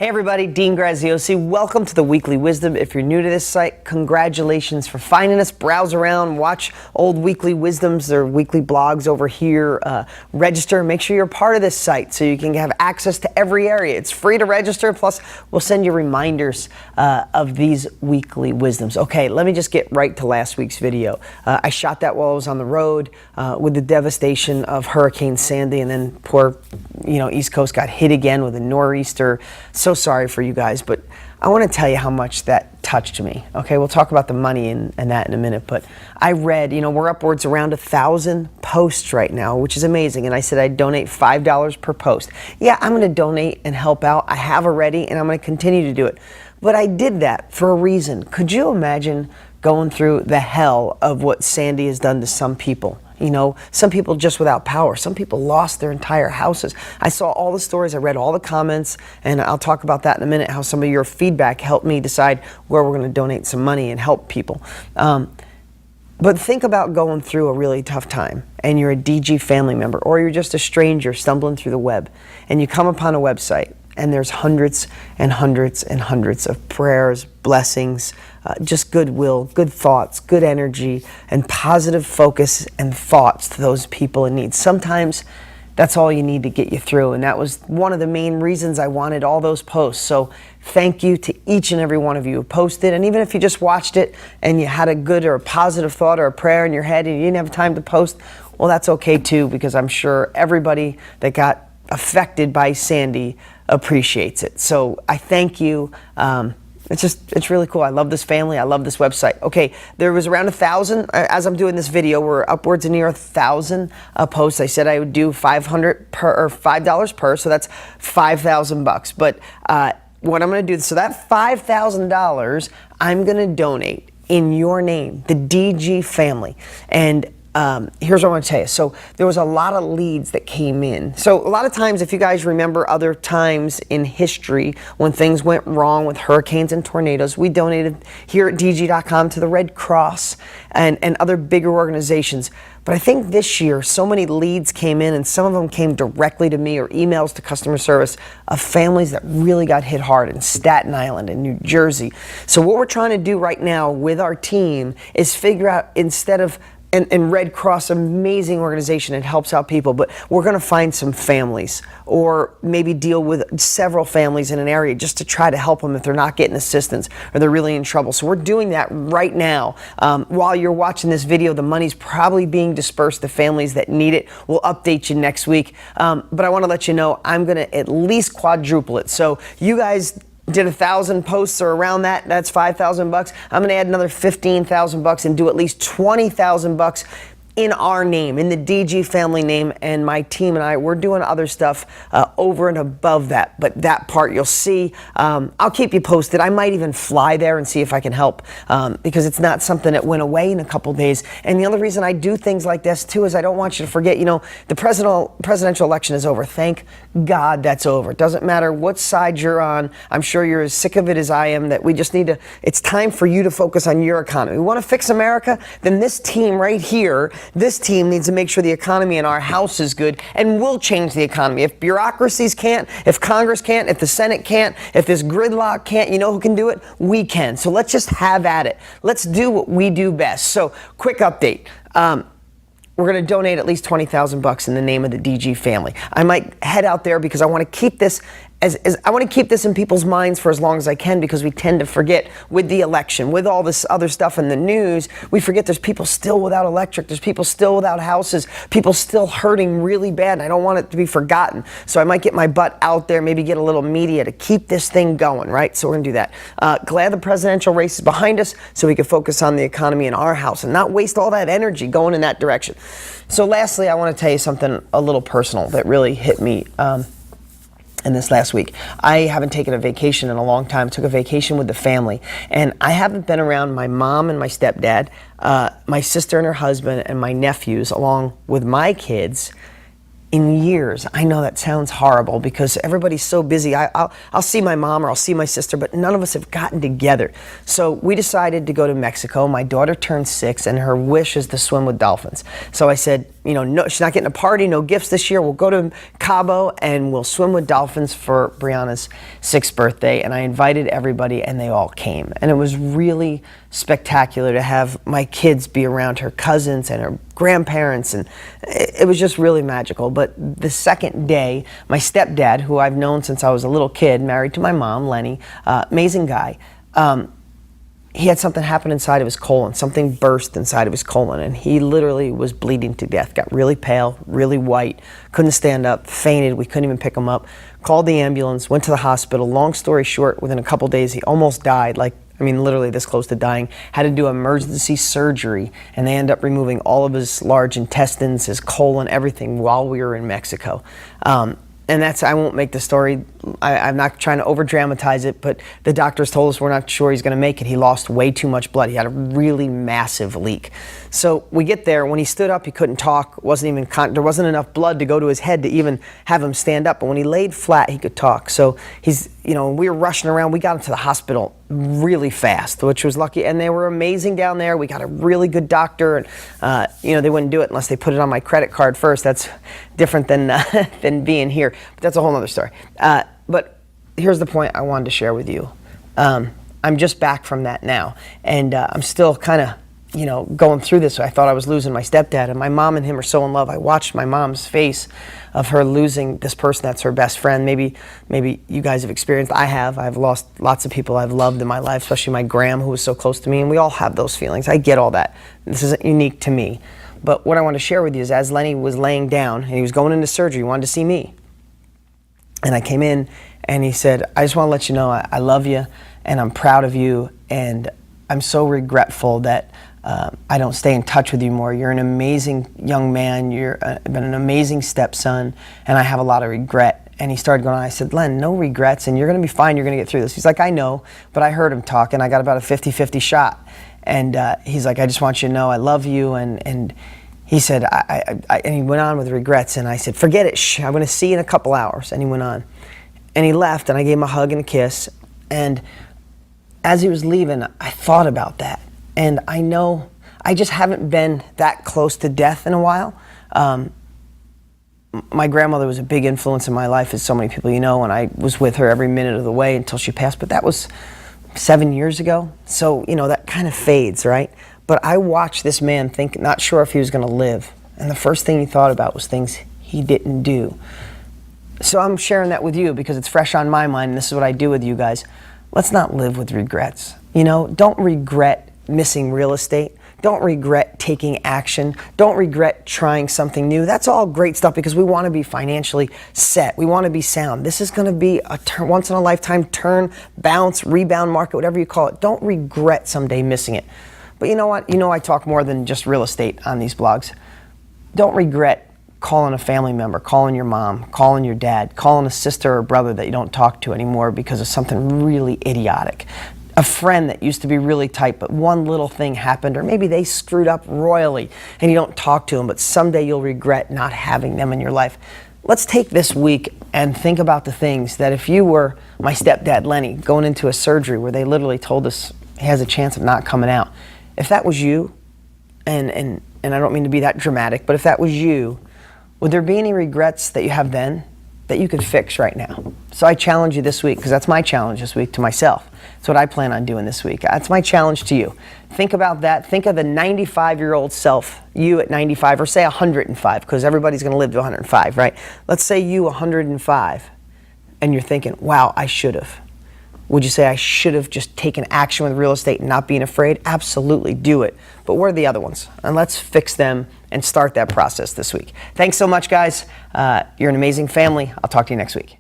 Hey everybody, Dean Graziosi. Welcome to the Weekly Wisdom. If you're new to this site, congratulations for finding us. Browse around, watch old Weekly Wisdoms or weekly blogs over here. Register, make sure you're part of this site so you can have access to every area. It's free to register, plus we'll send you reminders of these Weekly Wisdoms. Okay, let me just get right to last week's video. I shot that while I was on the road with the devastation of Hurricane Sandy, and then poor East Coast got hit again with a nor'easter. So sorry for you guys, but I want to tell you how much that touched me. Okay, we'll talk about the money and that in a minute, but I read, we're upwards around 1,000 posts right now, which is amazing, and I said I'd donate $5 per post. Yeah, I'm going to donate and help out. I have already, and I'm going to continue to do it. But I did that for a reason. Could you imagine going through the hell of what Sandy has done to some people? Some people just without power. Some people lost their entire houses. I saw all the stories, I read all the comments, and I'll talk about that in a minute, how some of your feedback helped me decide where we're going to donate some money and help people. But think about going through a really tough time, and you're a DG family member, or you're just a stranger stumbling through the web, and you come upon a website, and there's hundreds and hundreds and hundreds of prayers, blessings, just goodwill, good thoughts, good energy, and positive focus and thoughts to those people in need. Sometimes that's all you need to get you through, and that was one of the main reasons I wanted all those posts. So thank you to each and every one of you who posted, and even if you just watched it and you had a good or a positive thought or a prayer in your head and you didn't have time to post, well, that's okay too, because I'm sure everybody that got affected by Sandy appreciates it. So I thank you. It's really cool. I love this family. I love this website. Okay, there was around 1,000. As I'm doing this video, we're upwards of near 1,000 posts. I said I would do $5 per, so that's $5,000 bucks. But what I'm going to do, so that $5,000, I'm going to donate in your name, the DG family. And here's what I want to tell you. So there was a lot of leads that came in. So a lot of times, if you guys remember other times in history when things went wrong with hurricanes and tornadoes, we donated here at DG.com to the Red Cross and other bigger organizations. But I think this year, so many leads came in, and some of them came directly to me or emails to customer service of families that really got hit hard in Staten Island and New Jersey. So what we're trying to do right now with our team is figure out, instead of and Red Cross, amazing organization, it helps out people, but we're going to find some families or maybe deal with several families in an area just to try to help them if they're not getting assistance or they're really in trouble. So we're doing that right now. While you're watching this video, the money's probably being dispersed to families that need it. We'll update you next week. But I want to let you know I'm going to at least quadruple it. So you guys did 1,000 posts or around that, that's $5,000 bucks. I'm gonna add another $15,000 bucks and do at least $20,000 bucks in our name, in the DG family name, and my team and I, we're doing other stuff over and above that. But that part you'll see. I'll keep you posted. I might even fly there and see if I can help because it's not something that went away in a couple days. And the other reason I do things like this too is I don't want you to forget, the presidential election is over. Thank God that's over. It doesn't matter what side you're on. I'm sure you're as sick of it as I am, that we just need to, it's time for you to focus on your economy. We want to fix America, then this team right here, this team needs to make sure the economy in our house is good, and we'll change the economy. If bureaucracies can't, if Congress can't, if the Senate can't, if this gridlock can't, you know who can do it? We can. So let's just have at it. Let's do what we do best. So quick update. We're going to donate at least $20,000 bucks in the name of the DG family. I might head out there because I want to keep this I want to keep this in people's minds for as long as I can, because we tend to forget with the election, with all this other stuff in the news, we forget there's people still without electric, there's people still without houses, people still hurting really bad, and I don't want it to be forgotten. So I might get my butt out there, maybe get a little media to keep this thing going, right? So we're going to do that. Glad the presidential race is behind us so we can focus on the economy in our house and not waste all that energy going in that direction. So lastly, I want to tell you something a little personal that really hit me in this last week. I haven't taken a vacation in a long time. Took a vacation with the family, and I haven't been around my mom and my stepdad, my sister and her husband, and my nephews, along with my kids, in years. I know that sounds horrible because everybody's so busy. I'll see my mom or I'll see my sister, but none of us have gotten together. So we decided to go to Mexico. My daughter turned 6 and her wish is to swim with dolphins. So I said, no, she's not getting a party, no gifts this year. We'll go to Cabo and we'll swim with dolphins for Brianna's 6th birthday. And I invited everybody and they all came. And it was really spectacular to have my kids be around, her cousins and her grandparents. And it was just really magical. But the second day, my stepdad, who I've known since I was a little kid, married to my mom, Lenny, amazing guy, he had something happen inside of his colon. Something burst inside of his colon, and he literally was bleeding to death. Got really pale, really white, couldn't stand up, fainted. We couldn't even pick him up. Called the ambulance, went to the hospital. Long story short, within a couple days, he almost died. Literally this close to dying. Had to do emergency surgery, and they ended up removing all of his large intestines, his colon, everything while we were in Mexico. And I won't make the story, I'm not trying to over dramatize it, but the doctors told us we're not sure he's going to make it. He lost way too much blood. He had a really massive leak. So we get there. When he stood up, he couldn't talk. There wasn't enough blood to go to his head to even have him stand up. But when he laid flat, he could talk. So we were rushing around. We got him to the hospital really fast, which was lucky. And they were amazing down there. We got a really good doctor. And, they wouldn't do it unless they put it on my credit card first. That's different than being here. But that's a whole other story. But here's the point I wanted to share with you. I'm just back from that now. And I'm still kind of, going through this. I thought I was losing my stepdad. And my mom and him are so in love. I watched my mom's face of her losing this person that's her best friend. Maybe you guys have experienced. I have. I've lost lots of people I've loved in my life, especially my gram, who was so close to me. And we all have those feelings. I get all that. This isn't unique to me. But what I want to share with you is, as Lenny was laying down and he was going into surgery, he wanted to see me. And I came in and he said, I just want to let you know I love you and I'm proud of you, and I'm so regretful that I don't stay in touch with you more. You're an amazing young man. You've been an amazing stepson, and I have a lot of regret. And he started going on. I said, Len, no regrets, and you're going to be fine. You're going to get through this. He's like, I know, but I heard him talk, and I got about a 50-50 shot. And he's like, I just want you to know I love you. And he said, and he went on with regrets. And I said, forget it. I'm going to see you in a couple hours. And he went on. And he left, and I gave him a hug and a kiss. And as he was leaving, I thought about that. And I know I just haven't been that close to death in a while. My grandmother was a big influence in my life, as so many people and I was with her every minute of the way until she passed. But that was 7 years ago. So, that kind of fades, right? But I watched this man think, not sure if he was going to live. And the first thing he thought about was things he didn't do. So I'm sharing that with you because it's fresh on my mind, and this is what I do with you guys. Let's not live with regrets. Don't regret missing real estate. Don't regret taking action. Don't regret trying something new. That's all great stuff because we want to be financially set. We want to be sound. This is going to be a once in a lifetime turn, bounce, rebound market, whatever you call it. Don't regret someday missing it. But you know what? I talk more than just real estate on these blogs. Don't regret calling a family member, calling your mom, calling your dad, calling a sister or brother that you don't talk to anymore because of something really idiotic. A friend that used to be really tight, but one little thing happened, or maybe they screwed up royally and you don't talk to them, but someday you'll regret not having them in your life. Let's take this week and think about the things that, if you were my stepdad, Lenny, going into a surgery where they literally told us he has a chance of not coming out. If that was you, and I don't mean to be that dramatic, but if that was you, would there be any regrets that you have then that you could fix right now? So I challenge you this week, because that's my challenge this week to myself. That's what I plan on doing this week. That's my challenge to you. Think about that. Think of the 95-year-old self, you at 95, or say 105, because everybody's going to live to 105, right? Let's say you 105, and you're thinking, wow, I should have. Would you say I should have just taken action with real estate and not being afraid? Absolutely, do it. But what are the other ones? And let's fix them and start that process this week. Thanks so much, guys. You're an amazing family. I'll talk to you next week.